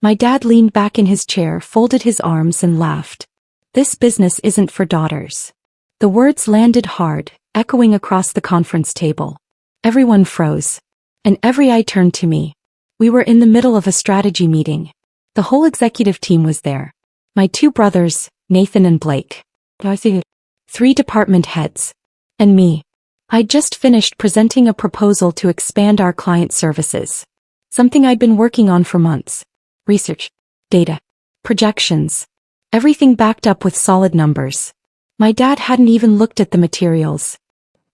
My dad leaned back in his chair, folded his arms and laughed. This business isn't for daughters. The words landed hard, echoing across the conference table. Everyone froze. And every eye turned to me. We were in the middle of a strategy meeting. The whole executive team was there. My two brothers, Nathan and Blake. 3 department heads. And me. I'd just finished presenting a proposal to expand our client services. Something I'd been working on for months. Research. Data. Projections. Everything backed up with solid numbers. My dad hadn't even looked at the materials.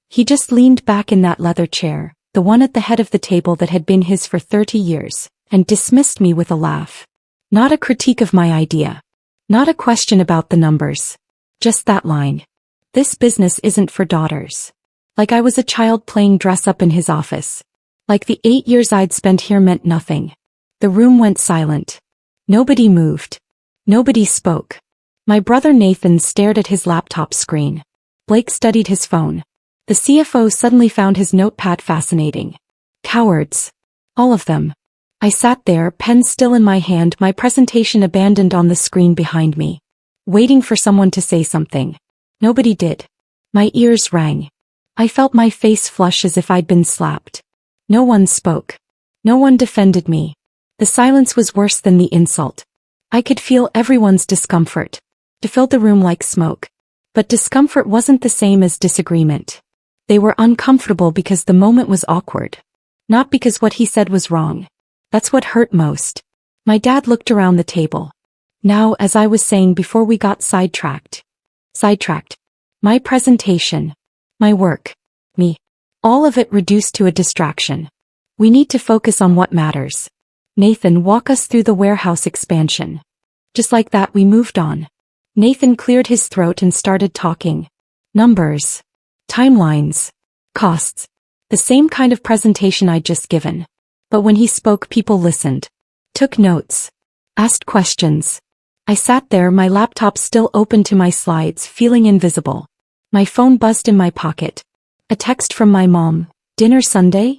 He just leaned back in that leather chair, the one at the head of the table that had been his for 30 years, and dismissed me with a laugh. Not a critique of my idea. Not a question about the numbers. Just that line. This business isn't for daughters. Like I was a child playing dress-up in his office. Like the 8 years I'd spent here meant nothing. The room went silent. Nobody moved. Nobody spoke. My brother Nathan stared at his laptop screen. Blake studied his phone. The CFO suddenly found his notepad fascinating. Cowards. All of them. I sat there, pen still in my hand, my presentation abandoned on the screen behind me. Waiting for someone to say something. Nobody did. My ears rang. I felt my face flush as if I'd been slapped. No one spoke. No one defended me. The silence was worse than the insult. I could feel everyone's discomfort. It filled the room like smoke. But discomfort wasn't the same as disagreement. They were uncomfortable because the moment was awkward. Not because what he said was wrong. That's what hurt most. My dad looked around the table. Now, as I was saying before we got sidetracked. My presentation. My work. Me. All of it reduced to a distraction. We need to focus on what matters. Nathan, walk us through the warehouse expansion. Just like that, we moved on. Nathan cleared his throat and started talking. Numbers. Timelines. Costs. The same kind of presentation I'd just given. But when he spoke, people listened. Took notes. Asked questions. I sat there, my laptop still open to my slides, feeling invisible. My phone buzzed in my pocket. A text from my mom. Dinner Sunday?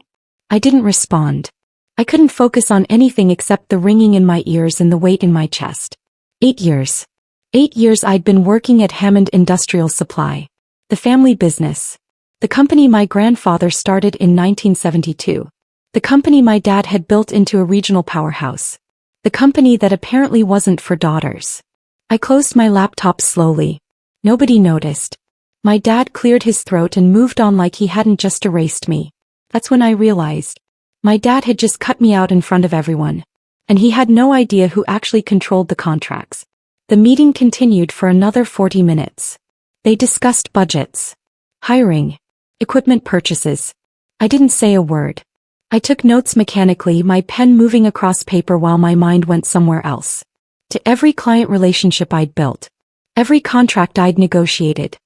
I didn't respond. I couldn't focus on anything except the ringing in my ears and the weight in my chest. 8 years. 8 years I'd been working at Hammond Industrial Supply. The family business. The company my grandfather started in 1972. The company my dad had built into a regional powerhouse. The company that apparently wasn't for daughters. I closed my laptop slowly. Nobody noticed. My dad cleared his throat and moved on like he hadn't just erased me. That's when I realized. My dad had just cut me out in front of everyone. And he had no idea who actually controlled the contracts. The meeting continued for another 40 minutes. They discussed budgets. Hiring. Equipment purchases. I didn't say a word. I took notes mechanically, my pen moving across paper while my mind went somewhere else. To every client relationship I'd built. Every contract I'd negotiated.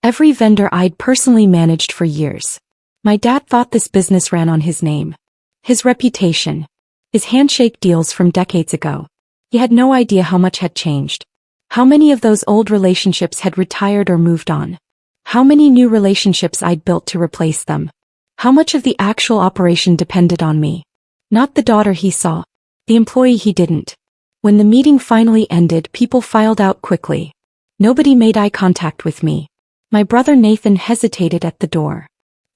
Every vendor I'd personally managed for years. My dad thought this business ran on his name. His reputation. His handshake deals from decades ago. He had no idea how much had changed. How many of those old relationships had retired or moved on. How many new relationships I'd built to replace them. How much of the actual operation depended on me. Not the daughter he saw. The employee he didn't. When the meeting finally ended, people filed out quickly. Nobody made eye contact with me. My brother Nathan hesitated at the door.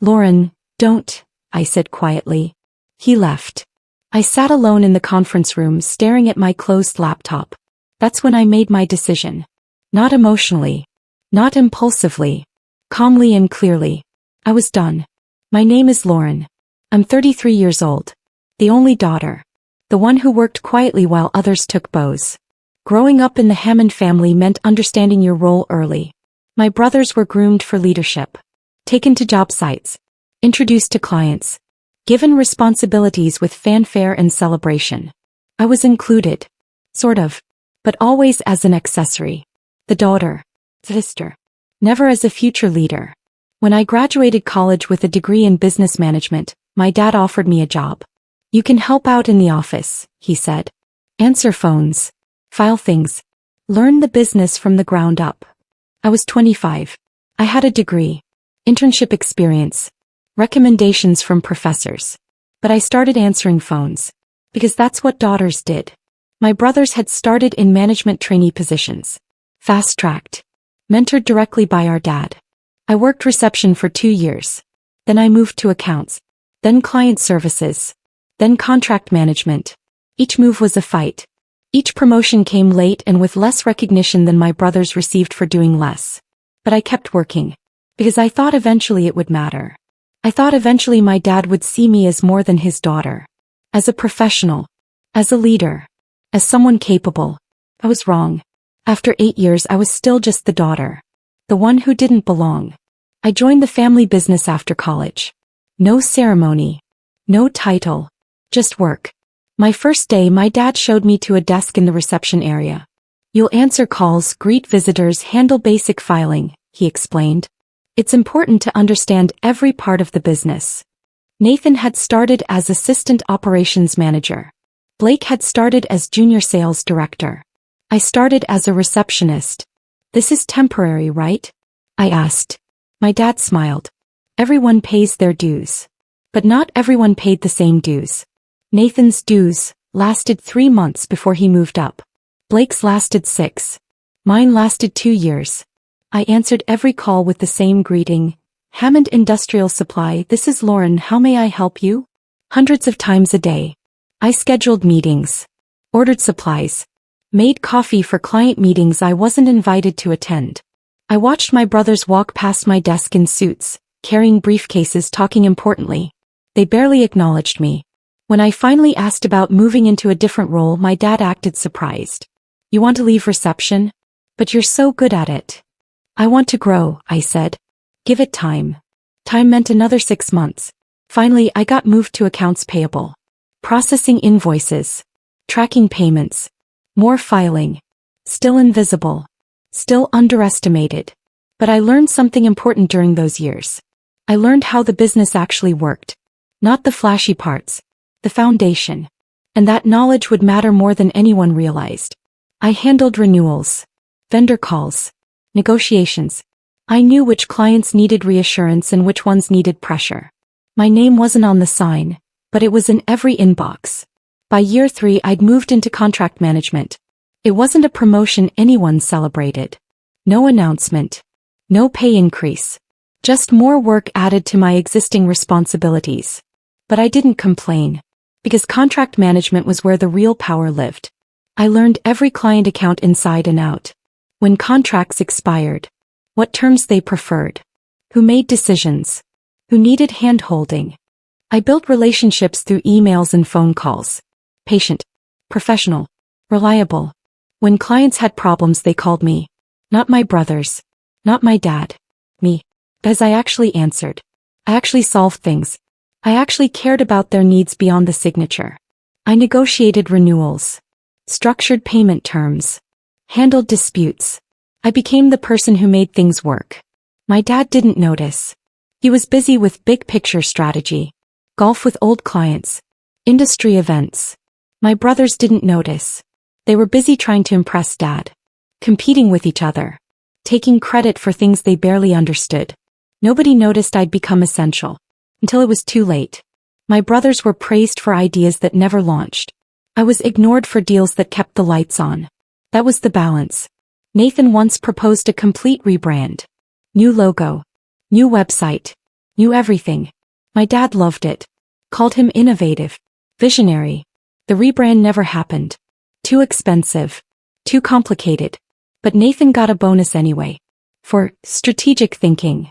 Lauren, don't, I said quietly. He left. I sat alone in the conference room staring at my closed laptop. That's when I made my decision. Not emotionally. Not impulsively. Calmly and clearly. I was done. My name is Lauren. I'm 33 years old. The only daughter. The one who worked quietly while others took bows. Growing up in the Hammond family meant understanding your role early. My brothers were groomed for leadership. Taken to job sites. Introduced to clients. Given responsibilities with fanfare and celebration. I was included. Sort of. But always as an accessory. The daughter. Sister. Never as a future leader. When I graduated college with a degree in business management, my dad offered me a job. You can help out in the office, he said. Answer phones. File things. Learn the business from the ground up. I was 25. I had a degree. Internship experience. Recommendations from professors. But I started answering phones. Because that's what daughters did. My brothers had started in management trainee positions. Fast-tracked. Mentored directly by our dad. I worked reception for 2 years. Then I moved to accounts. Then client services. Then contract management. Each move was a fight. Each promotion came late and with less recognition than my brothers received for doing less. But I kept working. Because I thought eventually it would matter. I thought eventually my dad would see me as more than his daughter. As a professional. As a leader. As someone capable. I was wrong. After 8 years I was still just the daughter. The one who didn't belong. I joined the family business after college. No ceremony. No title. Just work. My first day my dad showed me to a desk in the reception area. You'll answer calls, greet visitors, handle basic filing, he explained. It's important to understand every part of the business. Nathan had started as assistant operations manager. Blake had started as junior sales director. I started as a receptionist. This is temporary, right? I asked. My dad smiled. Everyone pays their dues. But not everyone paid the same dues. Nathan's dues lasted 3 months before he moved up. Blake's lasted 6. Mine lasted 2 years. I answered every call with the same greeting. Hammond Industrial Supply, this is Lauren, how may I help you? Hundreds of times a day. I scheduled meetings. Ordered supplies. Made coffee for client meetings I wasn't invited to attend. I watched my brothers walk past my desk in suits, carrying briefcases, talking importantly. They barely acknowledged me. When I finally asked about moving into a different role, my dad acted surprised. You want to leave reception? But you're so good at it. I want to grow, I said. Give it time. Time meant another 6 months. Finally, I got moved to accounts payable. Processing invoices. Tracking payments. More filing. Still invisible. Still underestimated. But I learned something important during those years. I learned how the business actually worked. Not the flashy parts. The foundation. And that knowledge would matter more than anyone realized. I handled renewals. Vendor calls. Negotiations. I knew which clients needed reassurance and which ones needed pressure. My name wasn't on the sign, but it was in every inbox. By year 3 I'd moved into contract management. It wasn't a promotion anyone celebrated. No announcement. No pay increase. Just more work added to my existing responsibilities. But I didn't complain. Because contract management was where the real power lived. I learned every client account inside and out. When contracts expired. What terms they preferred. Who made decisions. Who needed hand-holding. I built relationships through emails and phone calls. Patient. Professional. Reliable. When clients had problems they called me. Not my brothers. Not my dad. Me. Because I actually answered. I actually solved things. I actually cared about their needs beyond the signature. I negotiated renewals. Structured payment terms. Handled disputes. I became the person who made things work. My dad didn't notice. He was busy with big picture strategy. Golf with old clients. Industry events. My brothers didn't notice. They were busy trying to impress dad. Competing with each other. Taking credit for things they barely understood. Nobody noticed I'd become essential. Until it was too late. My brothers were praised for ideas that never launched. I was ignored for deals that kept the lights on. That was the balance. Nathan once proposed a complete rebrand. New logo. New website. New everything. My dad loved it. Called him innovative. Visionary. The rebrand never happened. Too expensive. Too complicated. But Nathan got a bonus anyway. For strategic thinking.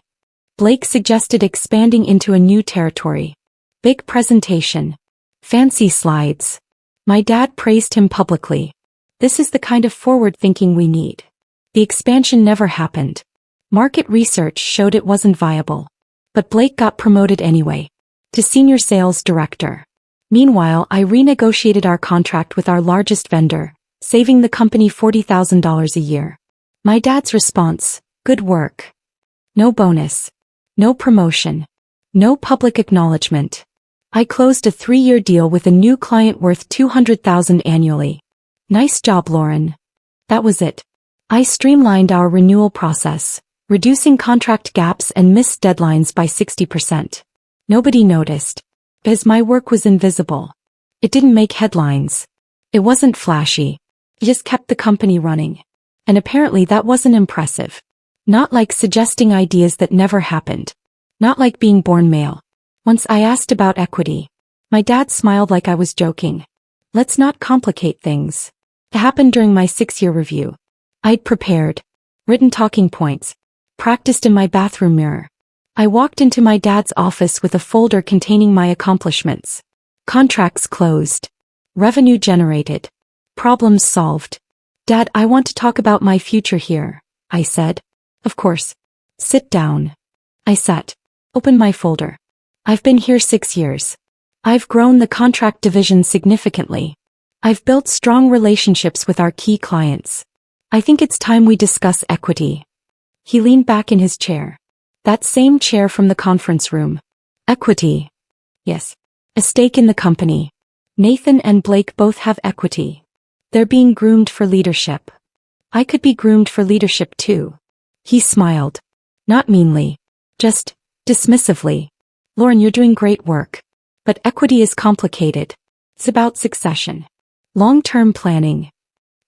Blake suggested expanding into a new territory. Big presentation. Fancy slides. My dad praised him publicly. This is the kind of forward thinking we need. The expansion never happened. Market research showed it wasn't viable. But Blake got promoted anyway. To senior sales director. Meanwhile, I renegotiated our contract with our largest vendor, saving the company $40,000 a year. My dad's response, good work. No bonus. No promotion. No public acknowledgement. I closed a 3-year deal with a new client worth $200,000 annually. Nice job, Lauren. That was it. I streamlined our renewal process, reducing contract gaps and missed deadlines by 60%. Nobody noticed. Because my work was invisible. It didn't make headlines. It wasn't flashy. It just kept the company running. And apparently that wasn't impressive. Not like suggesting ideas that never happened. Not like being born male. Once I asked about equity. My dad smiled like I was joking. Let's not complicate things. It happened during my 6-year review. I'd prepared. Written talking points. Practiced in my bathroom mirror. I walked into my dad's office with a folder containing my accomplishments. Contracts closed. Revenue generated. Problems solved. Dad, I want to talk about my future here, I said. Of course. Sit down. I sat. Opened my folder. I've been here 6 years. I've grown the contract division significantly. I've built strong relationships with our key clients. I think it's time we discuss equity. He leaned back in his chair. That same chair from the conference room. Equity. Yes. A stake in the company. Nathan and Blake both have equity. They're being groomed for leadership. I could be groomed for leadership too. He smiled. Not meanly. Just dismissively. Lauren, you're doing great work. But equity is complicated. It's about succession. Long-term planning.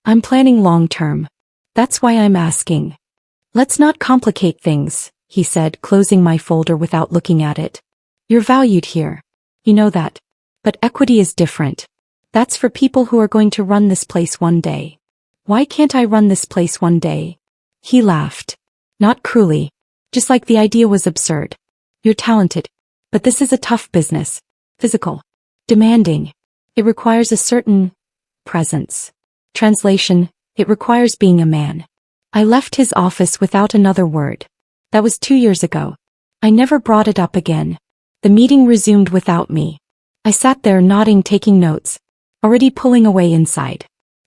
I'm planning long-term. That's why I'm asking. Let's not complicate things, he said, closing my folder without looking at it. You're valued here. You know that. But equity is different. That's for people who are going to run this place one day. Why can't I run this place one day? He laughed. Not cruelly. Just like the idea was absurd. You're talented. But this is a tough business. Physical. Demanding. It requires a certain presence. Translation, it requires being a man. I left his office without another word. That was 2 years ago. I never brought it up again. The meeting resumed without me. I sat there nodding, taking notes. Already pulling away inside.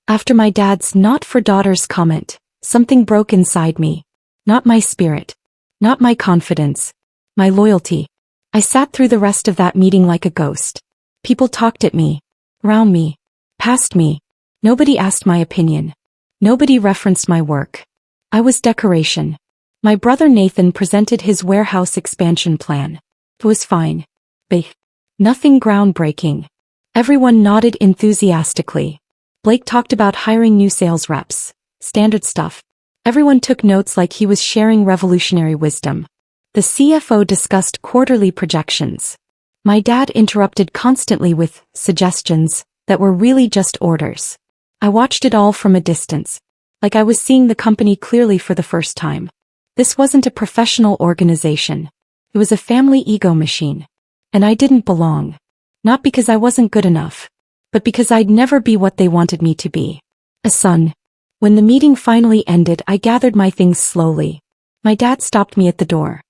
After my dad's not for daughters comment, something broke inside me. Not my spirit. Not my confidence. My loyalty. I sat through the rest of that meeting like a ghost. People talked at me. Around me. Past me. Nobody asked my opinion. Nobody referenced my work. I was decoration. My brother Nathan presented his warehouse expansion plan. It was fine. But nothing groundbreaking. Everyone nodded enthusiastically. Blake talked about hiring new sales reps. Standard stuff. Everyone took notes like he was sharing revolutionary wisdom. The CFO discussed quarterly projections. My dad interrupted constantly with suggestions that were really just orders. I watched it all from a distance. Like I was seeing the company clearly for the first time. This wasn't a professional organization. It was a family ego machine. And I didn't belong. Not because I wasn't good enough. But because I'd never be what they wanted me to be. A son. When the meeting finally ended, I gathered my things slowly. My dad stopped me at the door.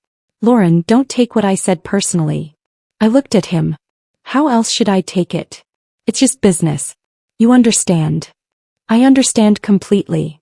Lauren, don't take what I said personally. I looked at him. How else should I take it? It's just business. You understand. I understand completely.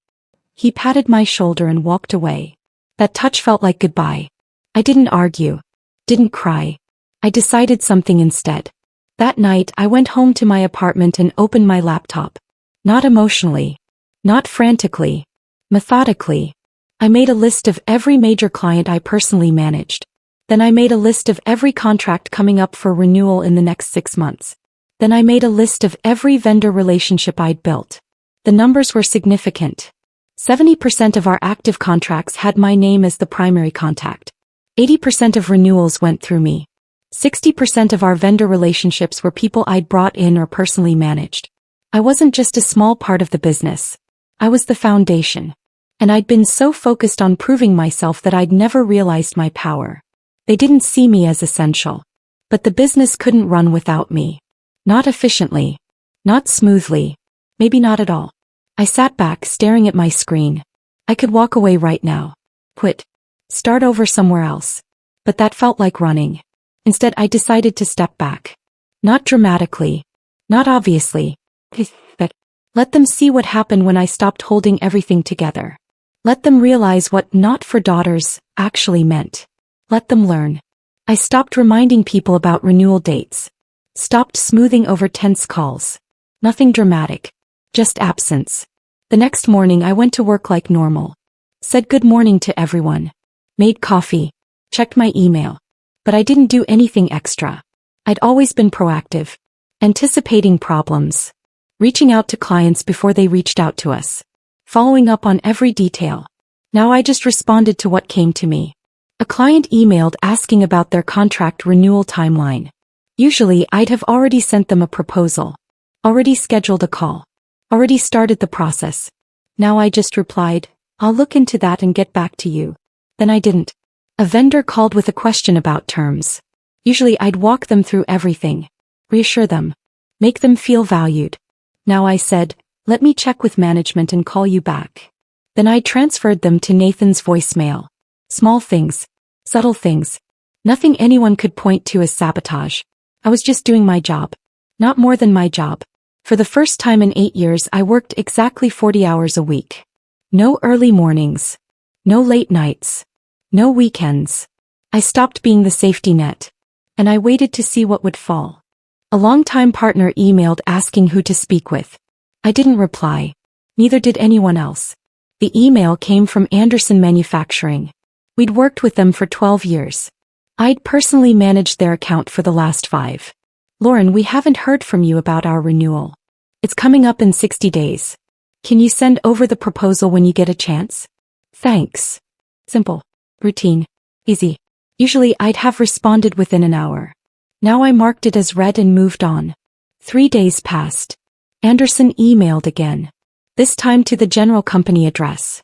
He patted my shoulder and walked away. That touch felt like goodbye. I didn't argue. Didn't cry. I decided something instead. That night I went home to my apartment and opened my laptop. Not emotionally. Not frantically. Methodically. I made a list of every major client I personally managed. Then I made a list of every contract coming up for renewal in the next 6 months. Then I made a list of every vendor relationship I'd built. The numbers were significant. 70% of our active contracts had my name as the primary contact. 80% of renewals went through me. 60% of our vendor relationships were people I'd brought in or personally managed. I wasn't just a small part of the business. I was the foundation. And I'd been so focused on proving myself that I'd never realized my power. They didn't see me as essential. But the business couldn't run without me. Not efficiently. Not smoothly. Maybe not at all. I sat back staring at my screen. I could walk away right now. Quit. Start over somewhere else. But that felt like running. Instead, I decided to step back. Not dramatically. Not obviously. But let them see what happened when I stopped holding everything together. Let them realize what not for daughters actually meant. Let them learn. I stopped reminding people about renewal dates. Stopped smoothing over tense calls. Nothing dramatic. Just absence. The next morning I went to work like normal. Said good morning to everyone. Made coffee. Checked my email. But I didn't do anything extra. I'd always been proactive. Anticipating problems. reaching out to clients before they reached out to us, following up on every detail. Now I just responded to what came to me. A client emailed asking about their contract renewal timeline. Usually I'd have already sent them a proposal, already scheduled a call, already started the process. Now I just replied, "I'll look into that and get back to you." Then I didn't. A vendor called with a question about terms. Usually I'd walk them through everything, reassure them, make them feel valued. Now I said, "Let me check with management and call you back." Then I transferred them to Nathan's voicemail. Small things, subtle things, nothing anyone could point to as sabotage. I was just doing my job. Not more than my job. For the first time in 8 years I worked exactly 40 hours a week. No early mornings. No late nights. No weekends. I stopped being the safety net. And I waited to see what would fall. A longtime partner emailed asking who to speak with. I didn't reply. Neither did anyone else. The email came from Anderson Manufacturing. We'd worked with them for 12 years. I'd personally managed their account for the last 5. "Lauren, we haven't heard from you about our renewal. It's coming up in 60 days. Can you send over the proposal when you get a chance? Thanks." Simple. Routine. Easy. Usually I'd have responded within an hour. Now I marked it as read and moved on. 3 days passed. Anderson emailed again. This time to the general company address.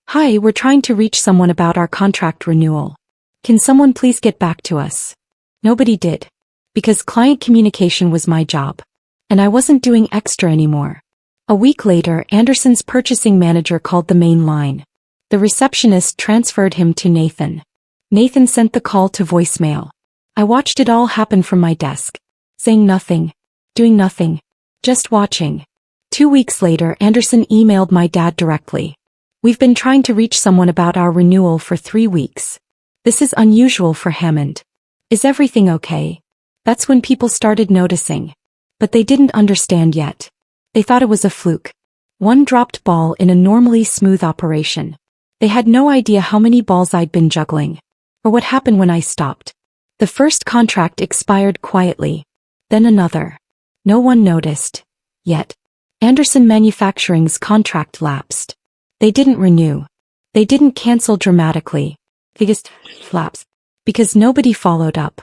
"Hi, we're trying to reach someone about our contract renewal. Can someone please get back to us?" Nobody did. Because client communication was my job. And I wasn't doing extra anymore. A week later, Anderson's purchasing manager called the main line. The receptionist transferred him to Nathan. Nathan sent the call to voicemail. I watched it all happen from my desk. Saying nothing. Doing nothing. Just watching. 2 weeks later, Anderson emailed my dad directly. "We've been trying to reach someone about our renewal for 3 weeks. This is unusual for Hammond. Is everything okay?" That's when people started noticing. But they didn't understand yet. They thought it was a fluke. One dropped ball in a normally smooth operation. They had no idea how many balls I'd been juggling. Or what happened when I stopped. The first contract expired quietly. Then another. No one noticed. Yet. Anderson Manufacturing's contract lapsed. They didn't renew. They didn't cancel dramatically. They just lapsed. Because nobody followed up.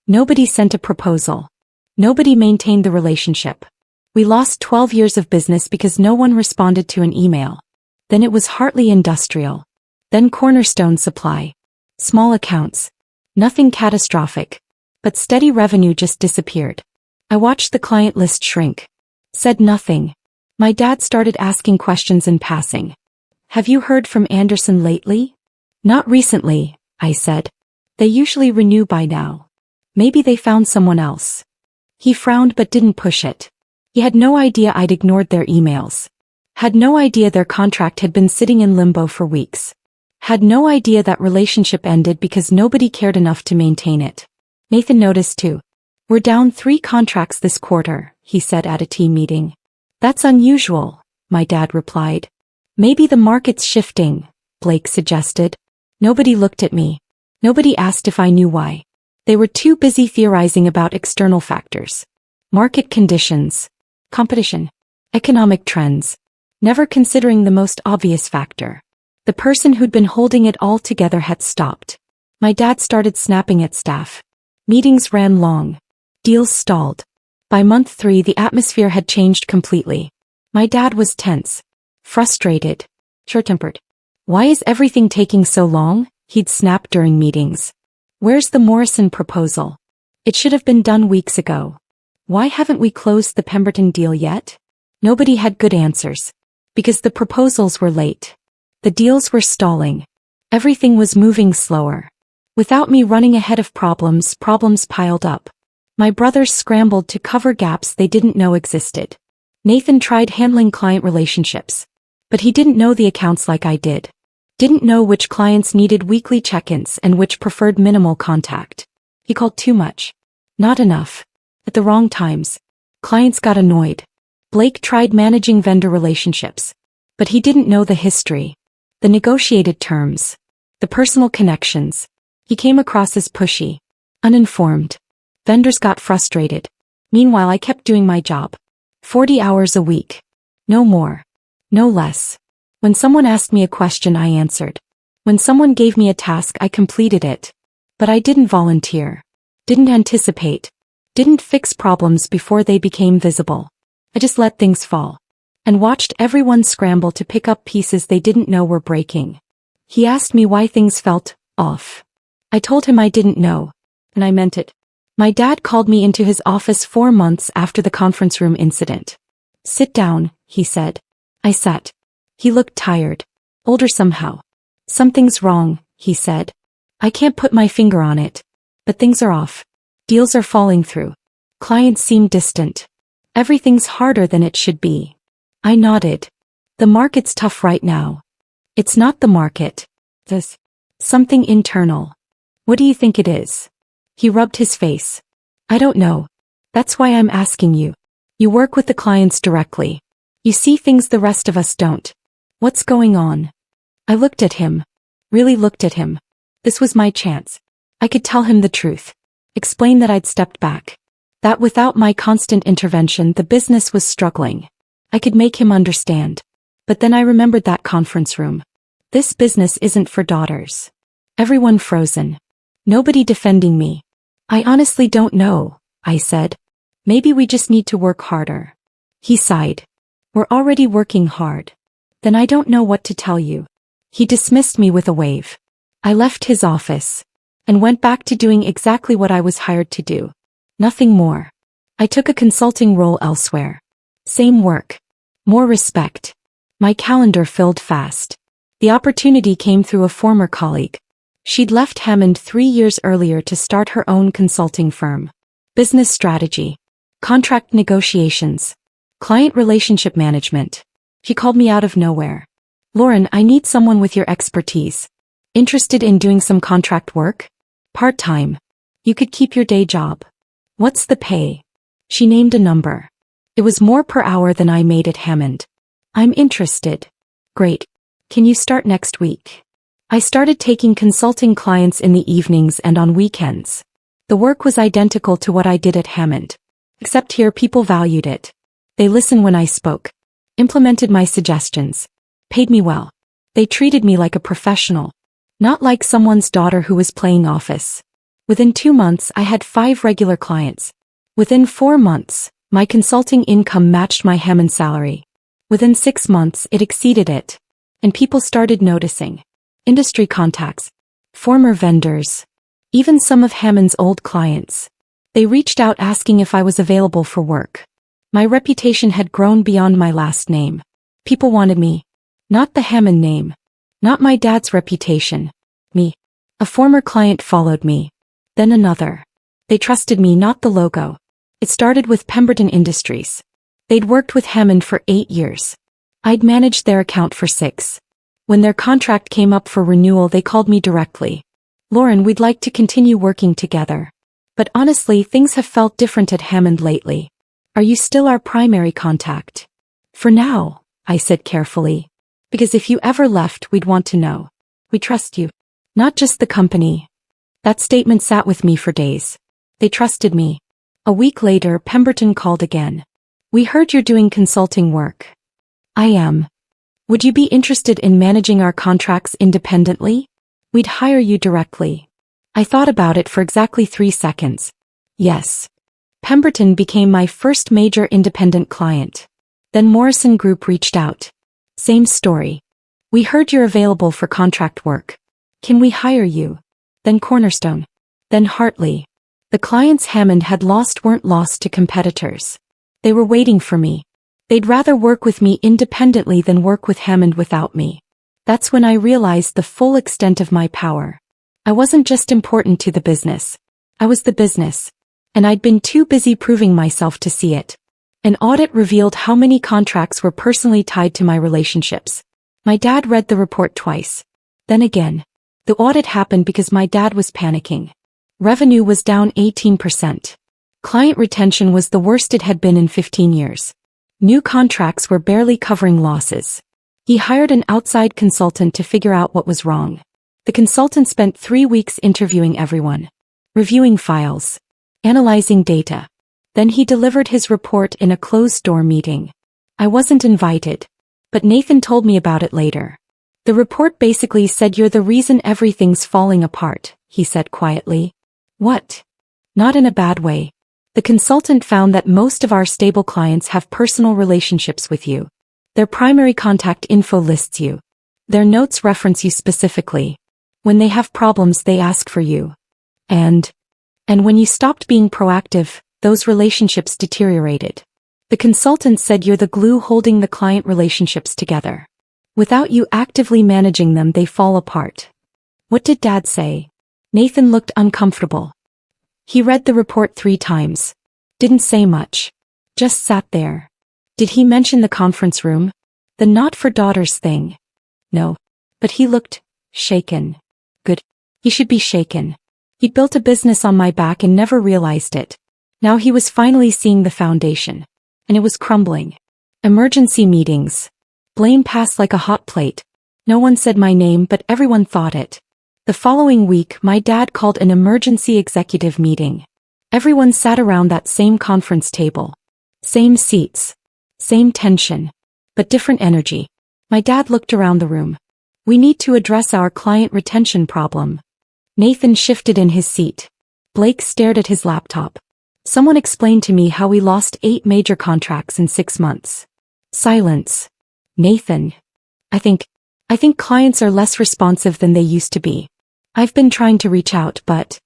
Nobody sent a proposal. Nobody maintained the relationship. We lost 12 years of business because no one responded to an email. Then it was Hartley Industrial. Then Cornerstone Supply. Small accounts. Nothing catastrophic. But steady revenue just disappeared. I watched the client list shrink. Said nothing. My dad started asking questions in passing. "Have you heard from Anderson lately?" "Not recently," I said. "They usually renew by now. Maybe they found someone else." He frowned but didn't push it. He had no idea I'd ignored their emails. Had no idea their contract had been sitting in limbo for weeks. Had no idea that relationship ended because nobody cared enough to maintain it. Nathan noticed too. "We're down 3 contracts this quarter," he said at a team meeting. "That's unusual," my dad replied. "Maybe the market's shifting," Blake suggested. Nobody looked at me. Nobody asked if I knew why. They were too busy theorizing about external factors. Market conditions. Competition. Economic trends. Never considering the most obvious factor. The person who'd been holding it all together had stopped. My dad started snapping at staff. Meetings ran long. Deals stalled. By month 3 the atmosphere had changed completely. My dad was tense. Frustrated. Short-tempered. "Why is everything taking so long?" he'd snap during meetings. "Where's the Morrison proposal? It should have been done weeks ago. Why haven't we closed the Pemberton deal yet?" Nobody had good answers. Because the proposals were late. The deals were stalling. Everything was moving slower. Without me running ahead of problems piled up. My brothers scrambled to cover gaps they didn't know existed. Nathan tried handling client relationships. But he didn't know the accounts like I did. Didn't know which clients needed weekly check-ins and which preferred minimal contact. He called too much. Not enough. At the wrong times. Clients got annoyed. Blake tried managing vendor relationships. But he didn't know the history. The negotiated terms. The personal connections. He came across as pushy. Uninformed. Vendors got frustrated. Meanwhile I kept doing my job. 40 hours a week. No more. No less. When someone asked me a question, I answered. When someone gave me a task, I completed it. But I didn't volunteer. Didn't anticipate. Didn't fix problems before they became visible. I just let things fall. And watched everyone scramble to pick up pieces they didn't know were breaking. He asked me why things felt off. I told him I didn't know. And I meant it. My dad called me into his office 4 months after the conference room incident. "Sit down," he said. I sat. He looked tired. Older somehow. "Something's wrong," he said. "I can't put my finger on it. But things are off. Deals are falling through. Clients seem distant. Everything's harder than it should be." I nodded. "The market's tough right now." "It's not the market. There's something internal." "What do you think it is?" He rubbed his face. "I don't know. That's why I'm asking you. You work with the clients directly. You see things the rest of us don't. What's going on?" I looked at him. Really looked at him. This was my chance. I could tell him the truth. Explain that I'd stepped back. That without my constant intervention, the business was struggling. I could make him understand. But then I remembered that conference room. This business isn't for daughters. Everyone frozen. Nobody defending me. "I honestly don't know," I said. "Maybe we just need to work harder." He sighed. "We're already working hard." "Then I don't know what to tell you." He dismissed me with a wave. I left his office. And went back to doing exactly what I was hired to do. Nothing more. I took a consulting role elsewhere. Same work. More respect. My calendar filled fast. The opportunity came through a former colleague. She'd left Hammond 3 years earlier to start her own consulting firm. Business strategy. Contract negotiations. Client relationship management. She called me out of nowhere. "Lauren, I need someone with your expertise. Interested in doing some contract work? Part-time. You could keep your day job. What's the pay?" She named a number. It was more per hour than I made at Hammond. "I'm interested." "Great. Can you start next week?" I started taking consulting clients in the evenings and on weekends. The work was identical to what I did at Hammond. Except here people valued it. They listened when I spoke. Implemented my suggestions. Paid me well. They treated me like a professional. Not like someone's daughter who was playing office. Within 2 months I had 5 regular clients. Within 4 months, my consulting income matched my Hammond salary. Within 6 months it exceeded it. And people started noticing. Industry contacts. Former vendors. Even some of Hammond's old clients. They reached out asking if I was available for work. My reputation had grown beyond my last name. People wanted me. Not the Hammond name. Not my dad's reputation. Me. A former client followed me. Then another. They trusted me, not the logo. It started with Pemberton Industries. They'd worked with Hammond for 8 years. I'd managed their account for 6. When their contract came up for renewal, they called me directly. "Lauren, we'd like to continue working together. But honestly, things have felt different at Hammond lately. Are you still our primary contact?" "For now," I said carefully. "Because if you ever left, we'd want to know. We trust you. Not just the company." That statement sat with me for days. They trusted me. A week later, Pemberton called again. "We heard you're doing consulting work." "I am. Would you be interested in managing our contracts independently? We'd hire you directly." I thought about it for exactly 3 seconds. Yes. Pemberton became my first major independent client. Then Morrison Group reached out. Same story. "We heard you're available for contract work. Can we hire you?" Then Cornerstone. Then Hartley. The clients Hammond had lost weren't lost to competitors. They were waiting for me. They'd rather work with me independently than work with Hammond without me. That's when I realized the full extent of my power. I wasn't just important to the business. I was the business. And I'd been too busy proving myself to see it. An audit revealed how many contracts were personally tied to my relationships. My dad read the report twice. Then again. The audit happened because my dad was panicking. Revenue was down 18%. Client retention was the worst it had been in 15 years. New contracts were barely covering losses. He hired an outside consultant to figure out what was wrong. The consultant spent 3 weeks interviewing everyone. Reviewing files. Analyzing data. Then he delivered his report in a closed-door meeting. I wasn't invited. But Nathan told me about it later. The report basically said you're the reason everything's falling apart, he said quietly. What? Not in a bad way. The consultant found that most of our stable clients have personal relationships with you. Their primary contact info lists you. Their notes reference you specifically. When they have problems, they ask for you. And when you stopped being proactive, those relationships deteriorated. The consultant said you're the glue holding the client relationships together. Without you actively managing them, they fall apart. What did Dad say? Nathan looked uncomfortable. He read the report 3 times. Didn't say much. Just sat there. Did he mention the conference room? The not for daughters thing? No. But he looked shaken. Good. He should be shaken. He'd built a business on my back and never realized it. Now he was finally seeing the foundation. And it was crumbling. Emergency meetings. Blame passed like a hot plate. No one said my name, but everyone thought it. The following week, my dad called an emergency executive meeting. Everyone sat around that same conference table. Same seats. Same tension. But different energy. My dad looked around the room. We need to address our client retention problem. Nathan shifted in his seat. Blake stared at his laptop. Someone explained to me how we lost 8 major contracts in 6 months. Silence. Nathan. I think clients are less responsive than they used to be. I've been trying to reach out, but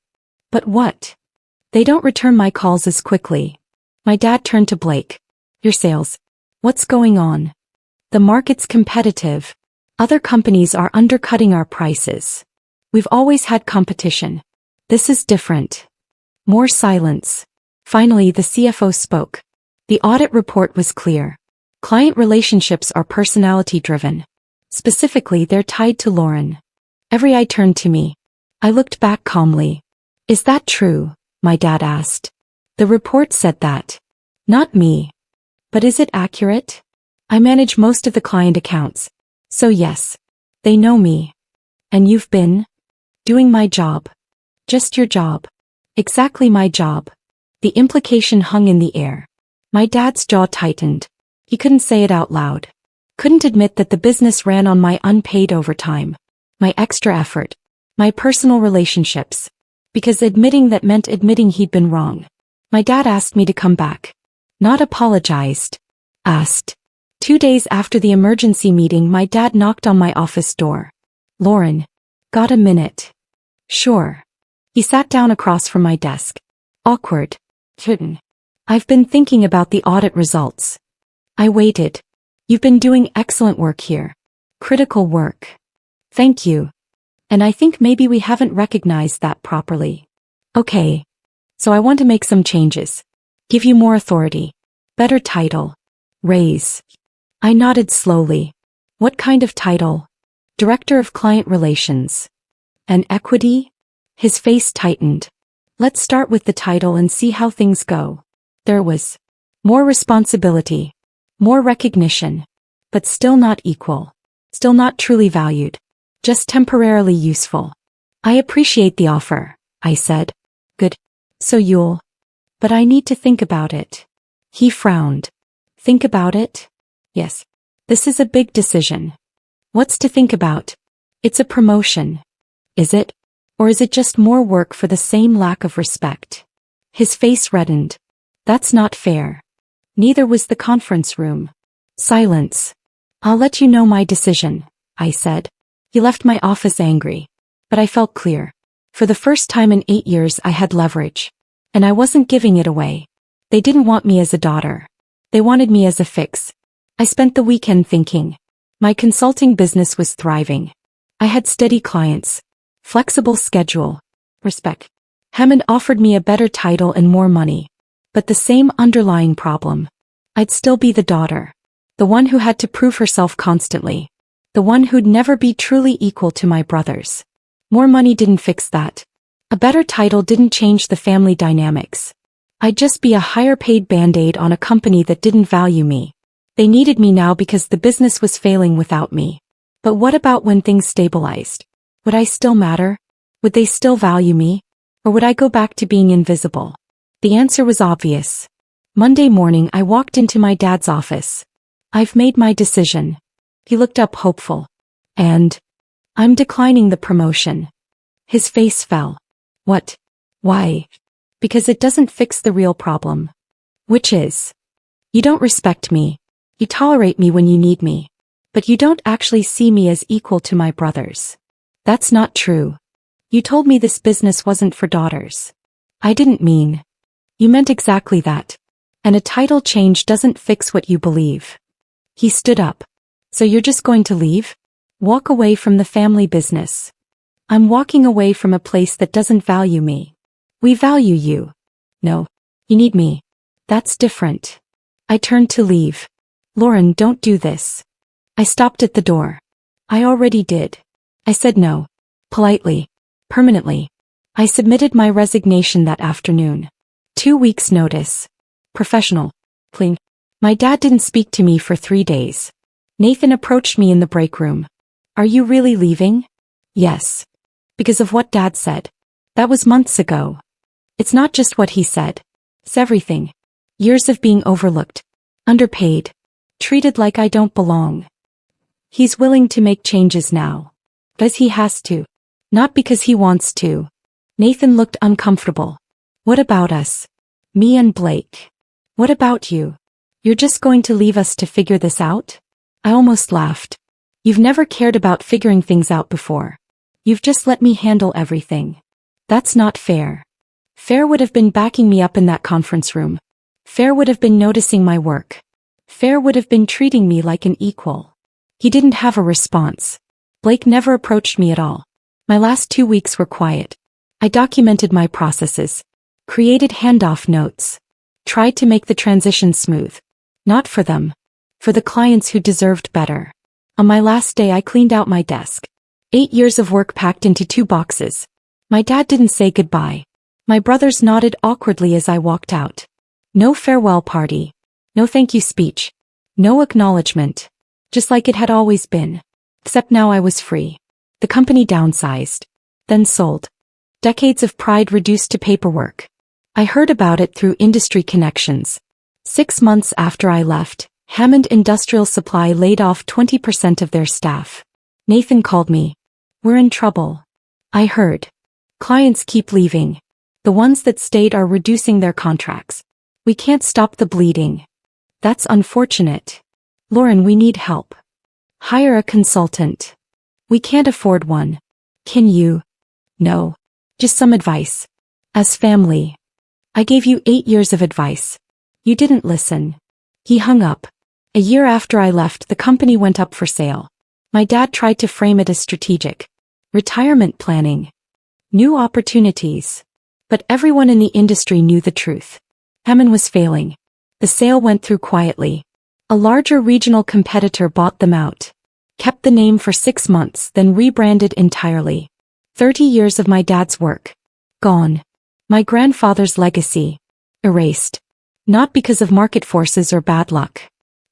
what? They don't return my calls as quickly. My dad turned to Blake. Your sales. What's going on? The market's competitive. Other companies are undercutting our prices. We've always had competition. This is different. More silence. Finally, the CFO spoke. The audit report was clear. Client relationships are personality-driven. Specifically, they're tied to Lauren. Every eye turned to me. I looked back calmly. Is that true? My dad asked. The report said that. Not me. But is it accurate? I manage most of the client accounts. So yes. They know me. And you've been? Doing my job. Just your job. Exactly my job. The implication hung in the air. My dad's jaw tightened. He couldn't say it out loud. Couldn't admit that the business ran on my unpaid overtime. My extra effort. My personal relationships. Because admitting that meant admitting he'd been wrong. My dad asked me to come back. Not apologized. Asked. 2 days after the emergency meeting, my dad knocked on my office door. Lauren. Got a minute? Sure. He sat down across from my desk. Awkward. I've been thinking about the audit results. I waited. You've been doing excellent work here. Critical work. Thank you. And I think maybe we haven't recognized that properly. Okay. So I want to make some changes. Give you more authority. Better title. Raise. I nodded slowly. What kind of title? Director of Client Relations. And equity? His face tightened. Let's start with the title and see how things go. There was more responsibility, more recognition, but still not equal, still not truly valued, just temporarily useful. I appreciate the offer, I said. Good. So you'll... But I need to think about it. He frowned. Think about it? Yes. This is a big decision. What's to think about? It's a promotion. Is it? Or is it just more work for the same lack of respect? His face reddened. That's not fair. Neither was the conference room. Silence. I'll let you know my decision, I said. He left my office angry. But I felt clear. For the first time in 8 years I had leverage. And I wasn't giving it away. They didn't want me as a daughter. They wanted me as a fix. I spent the weekend thinking. My consulting business was thriving. I had steady clients. Flexible schedule. Respect. Hammond offered me a better title and more money. But the same underlying problem. I'd still be the daughter. The one who had to prove herself constantly. The one who'd never be truly equal to my brothers. More money didn't fix that. A better title didn't change the family dynamics. I'd just be a higher paid band-aid on a company that didn't value me. They needed me now because the business was failing without me. But what about when things stabilized? Would I still matter? Would they still value me? Or would I go back to being invisible? The answer was obvious. Monday morning I walked into my dad's office. I've made my decision. He looked up hopeful. And? I'm declining the promotion. His face fell. What? Why? Because it doesn't fix the real problem. Which is? You don't respect me. You tolerate me when you need me. But you don't actually see me as equal to my brothers. That's not true. You told me this business wasn't for daughters. I didn't mean. You meant exactly that. And a title change doesn't fix what you believe. He stood up. So you're just going to leave? Walk away from the family business. I'm walking away from a place that doesn't value me. We value you. No. You need me. That's different. I turned to leave. Lauren, don't do this. I stopped at the door. I already did. I said no. Politely. Permanently. I submitted my resignation that afternoon. 2 weeks' notice. Professional. Clean. My dad didn't speak to me for 3 days. Nathan approached me in the break room. Are you really leaving? Yes. Because of what Dad said. That was months ago. It's not just what he said. It's everything. Years of being overlooked. Underpaid. Treated like I don't belong. He's willing to make changes now. Because he has to. Not because he wants to. Nathan looked uncomfortable. What about us? Me and Blake. What about you? You're just going to leave us to figure this out? I almost laughed. You've never cared about figuring things out before. You've just let me handle everything. That's not fair. Fair would have been backing me up in that conference room. Fair would have been noticing my work. Fair would have been treating me like an equal. He didn't have a response. Blake never approached me at all. My last 2 weeks were quiet. I documented my processes. Created handoff notes. Tried to make the transition smooth. Not for them. For the clients who deserved better. On my last day I cleaned out my desk. 8 years of work packed into 2 boxes. My dad didn't say goodbye. My brothers nodded awkwardly as I walked out. No farewell party. No thank you speech. No acknowledgement. Just like it had always been. Except now I was free. The company downsized. Then sold. Decades of pride reduced to paperwork. I heard about it through industry connections. 6 months after I left, Hammond Industrial Supply laid off 20% of their staff. Nathan called me. We're in trouble. I heard. Clients keep leaving. The ones that stayed are reducing their contracts. We can't stop the bleeding. That's unfortunate. Lauren, we need help. Hire a consultant. We can't afford one. Can you? No. Just some advice. As family. I gave you 8 years of advice. You didn't listen. He hung up. A year after I left, the company went up for sale. My dad tried to frame it as strategic. Retirement planning. New opportunities. But everyone in the industry knew the truth. Hammond was failing. The sale went through quietly. A larger regional competitor bought them out. Kept the name for 6 months, then rebranded entirely. 30 years of my dad's work. Gone. My grandfather's legacy. Erased. Not because of market forces or bad luck.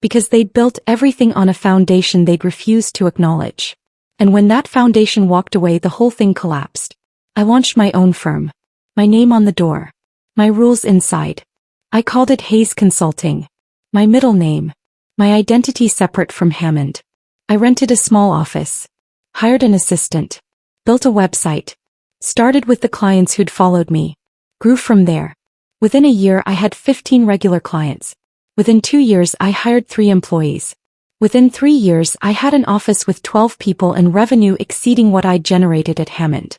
Because they'd built everything on a foundation they'd refused to acknowledge. And when that foundation walked away, the whole thing collapsed. I launched my own firm. My name on the door. My rules inside. I called it Hayes Consulting. My middle name. My identity separate from Hammond. I rented a small office. Hired an assistant. Built a website. Started with the clients who'd followed me. Grew from there. Within a year I had 15 regular clients. Within 2 years I hired 3 employees. Within 3 years I had an office with 12 people and revenue exceeding what I'd generated at Hammond.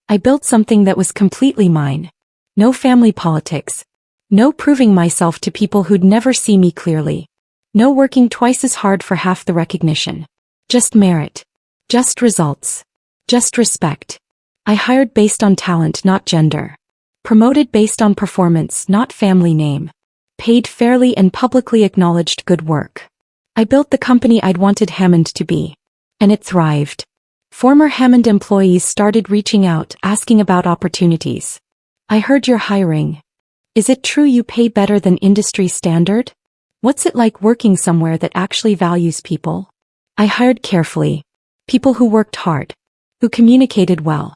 I built something that was completely mine. No family politics. No proving myself to people who'd never see me clearly. No working twice as hard for half the recognition. Just merit. Just results. Just respect. I hired based on talent, not gender. Promoted based on performance, not family name. Paid fairly and publicly acknowledged good work. I built the company I'd wanted Hammond to be. And it thrived. Former Hammond employees started reaching out, asking about opportunities. I heard you're hiring. Is it true you pay better than industry standard? What's it like working somewhere that actually values people? I hired carefully. People who worked hard. Who communicated well.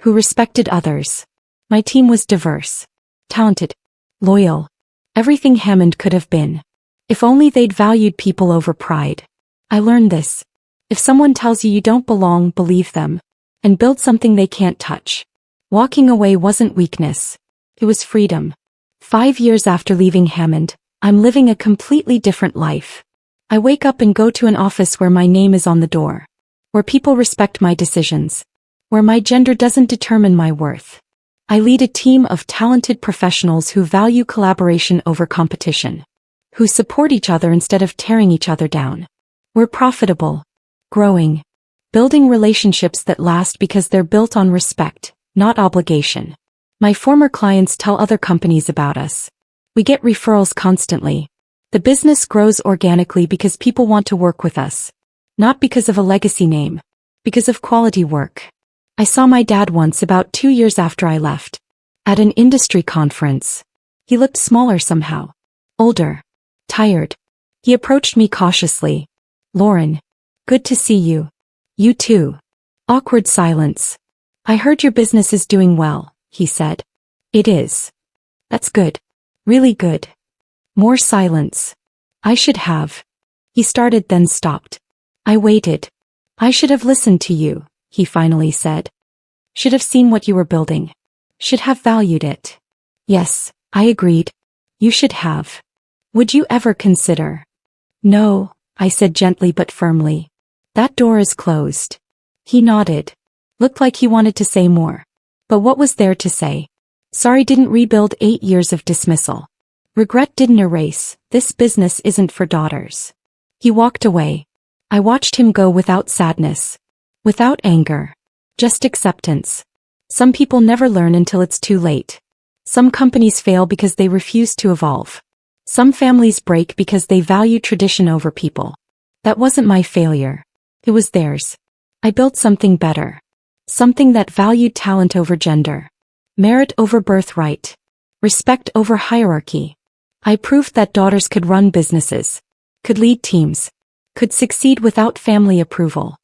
Who respected others. My team was diverse. Talented. Loyal. Everything Hammond could have been. If only they'd valued people over pride. I learned this. If someone tells you you don't belong, believe them. And build something they can't touch. Walking away wasn't weakness. It was freedom. 5 years after leaving Hammond, I'm living a completely different life. I wake up and go to an office where my name is on the door. Where people respect my decisions. Where my gender doesn't determine my worth. I lead a team of talented professionals who value collaboration over competition. Who support each other instead of tearing each other down. We're profitable. Growing. Building relationships that last because they're built on respect, not obligation. My former clients tell other companies about us. We get referrals constantly. The business grows organically because people want to work with us. Not because of a legacy name. Because of quality work. I saw my dad once about 2 years after I left. At an industry conference. He looked smaller somehow. Older. Tired. He approached me cautiously. "Lauren. Good to see you." "You too." Awkward silence. "I heard your business is doing well," he said. "It is." "That's good. Really good." More silence. "I should have." He started then stopped. I waited. "I should have listened to you," he finally said. "Should have seen what you were building. Should have valued it." "Yes," I agreed. "You should have. Would you ever consider?" "No," I said gently but firmly. "That door is closed." He nodded. Looked like he wanted to say more. But what was there to say? Sorry didn't rebuild 8 years of dismissal. Regret didn't erase, this business isn't for daughters. He walked away. I watched him go without sadness. Without anger. Just acceptance. Some people never learn until it's too late. Some companies fail because they refuse to evolve. Some families break because they value tradition over people. That wasn't my failure. It was theirs. I built something better. Something that valued talent over gender. Merit over birthright. Respect over hierarchy. I proved that daughters could run businesses. Could lead teams. Could succeed without family approval.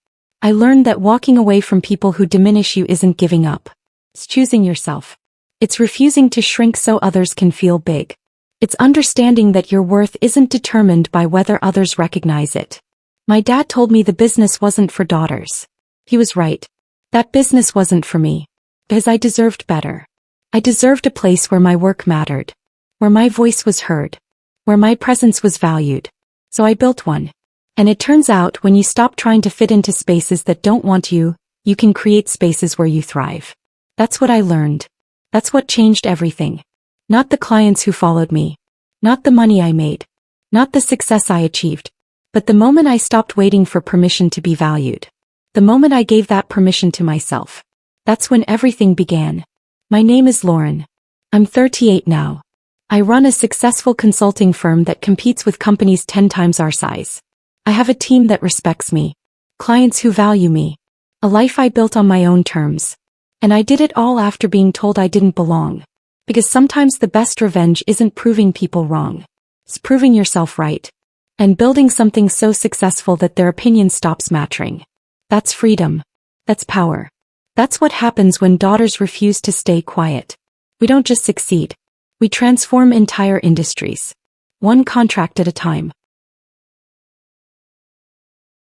I learned that walking away from people who diminish you isn't giving up. It's choosing yourself. It's refusing to shrink so others can feel big. It's understanding that your worth isn't determined by whether others recognize it. My dad told me the business wasn't for daughters. He was right. That business wasn't for me. Because I deserved better. I deserved a place where my work mattered. Where my voice was heard. Where my presence was valued. So I built one. And it turns out when you stop trying to fit into spaces that don't want you, you can create spaces where you thrive. That's what I learned. That's what changed everything. Not the clients who followed me. Not the money I made. Not the success I achieved. But the moment I stopped waiting for permission to be valued. The moment I gave that permission to myself. That's when everything began. My name is Lauren. I'm 38 now. I run a successful consulting firm that competes with companies 10 times our size. I have a team that respects me. Clients who value me. A life I built on my own terms. And I did it all after being told I didn't belong. Because sometimes the best revenge isn't proving people wrong. It's proving yourself right. And building something so successful that their opinion stops mattering. That's freedom. That's power. That's what happens when daughters refuse to stay quiet. We don't just succeed. We transform entire industries. One contract at a time.